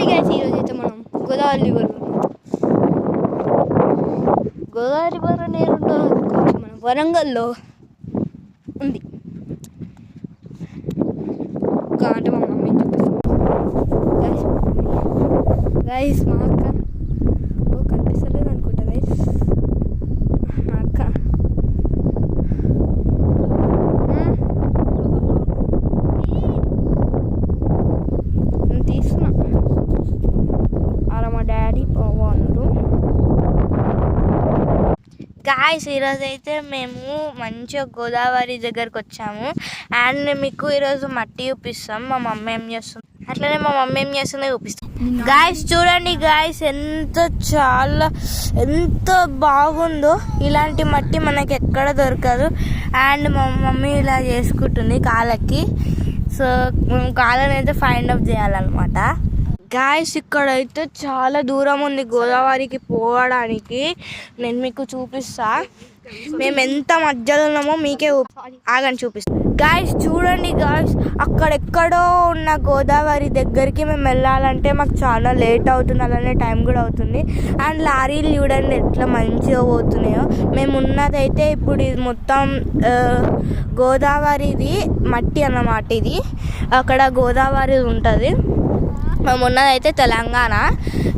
Guys ఈరోజు అయితే మనం గోదావరి రివర్ అనేది అనుకోవచ్చు మనం వరంగల్లో ఉంది. అంటే మా మమ్మీ గైస్ మా అక్క కనిపిస్తలేదు అనుకుంటా గైస్. మా అక్క తీసుకున్నా అలా మా డాడీ పోవన్నారు. గాయస్ ఈరోజు అయితే మేము మంచిగా గోదావరి దగ్గరకు వచ్చాము. అండ్ మీకు ఈరోజు మట్టి చూపిస్తాం. మా మమ్మీ ఏం చేస్తుంది, అట్లనే మా మమ్మీ ఏం చేస్తుందో చూపిస్తాం. గాయస్ చూడండి గాయస్, ఎంత బాగుందో. ఇలాంటి మట్టి మనకి ఎక్కడ దొరకదు. అండ్ మా మమ్మీ ఇలా చేసుకుంటుంది కాళ్ళకి. సో మేము కాళ్ళని అయితే ఫైండ్ అవుట్ చేయాలన్నమాట. గాయస్ ఇక్కడైతే చాలా దూరం ఉంది గోదావరికి పోవడానికి. నేను మీకు చూపిస్తా. మేము ఎంత మధ్యలో ఉన్నామో మీకే ఆగని చూపిస్తా. గాయస్ చూడండి గాయస్, అక్కడెక్కడో ఉన్న గోదావరి దగ్గరికి మేము వెళ్ళాలంటే మాకు చాలా లేట్ అవుతుంది, అలానే టైం కూడా అవుతుంది. అండ్ లారీలు చూడండి ఎట్లా మంచిగా పోతున్నాయో. మేము ఉన్నదైతే ఇప్పుడు ఇది మొత్తం గోదావరిది మట్టి అన్నమాట. ఇది అక్కడ గోదావరి ఉంటుంది. మేము ఉన్నదైతే తెలంగాణ,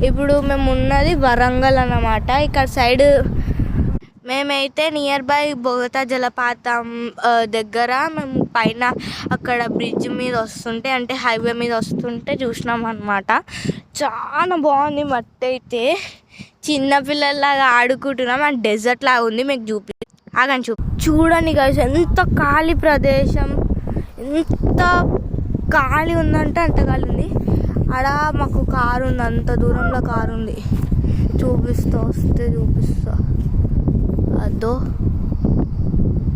ఇప్పుడు మేము ఉన్నది వరంగల్ అన్నమాట. ఇక్కడ సైడ్ మేమైతే నియర్ బై బోగతా జలపాతం దగ్గర మేము పైన అక్కడ బ్రిడ్జ్ మీద వస్తుంటే, అంటే హైవే మీద వస్తుంటే చూసినాం అన్నమాట. చాలా బాగుంది మట్టి అయితే. చిన్నపిల్లల్లాగా ఆడుకుంటున్నాం. అండ్ డెజర్ట్ లాగా ఉంది. మీకు ఆగని చూడండి గైస్, ఎంత ఖాళీ ప్రదేశం, ఎంత ఖాళీ ఉందంటే అంత ఖాళీ ఉంది. ఆడ మాకు కారు ఉంది, అంత దూరంలో కారు ఉంది. చూపిస్తా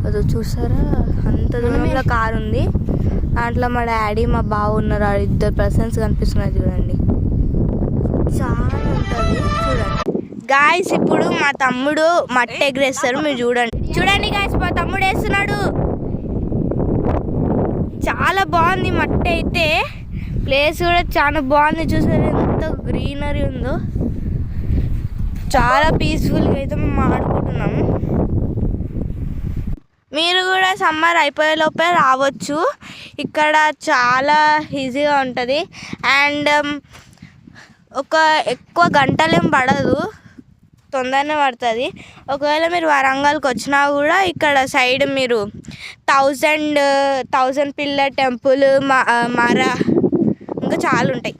అదో చూసారా, అంత దూరంలో కారు ఉంది. దాంట్లో మా డాడీ మా బావ ఉన్నారు. ఇద్దరు పర్సన్స్ కనిపిస్తున్నారు చూడండి. చాలా ఉంటుంది చూడండి గాయస్. ఇప్పుడు మా తమ్ముడు మట్టి ఎగరేస్తారు, మీరు చూడండి గాయస్, మా తమ్ముడు వేస్తున్నాడు. చాలా బాగుంది మట్టి అయితే. ప్లేస్ కూడా చాలా బాగుంది. చూసారు ఎంత గ్రీనరీ ఉందో. చాలా పీస్ఫుల్గా అయితే మేము ఆడుకుంటున్నాము. మీరు కూడా సమ్మర్ అయిపోయే లోపే రావచ్చు. ఇక్కడ చాలా ఈజీగా ఉంటుంది. అండ్ ఎక్కువ గంటలేం పడదు, తొందరనే పడుతుంది. ఒకవేళ మీరు వరంగల్కి వచ్చినా కూడా ఇక్కడ సైడ్ మీరు 1000 పిల్లర్ టెంపుల్, ఇంకా చాలా ఉంటాయి.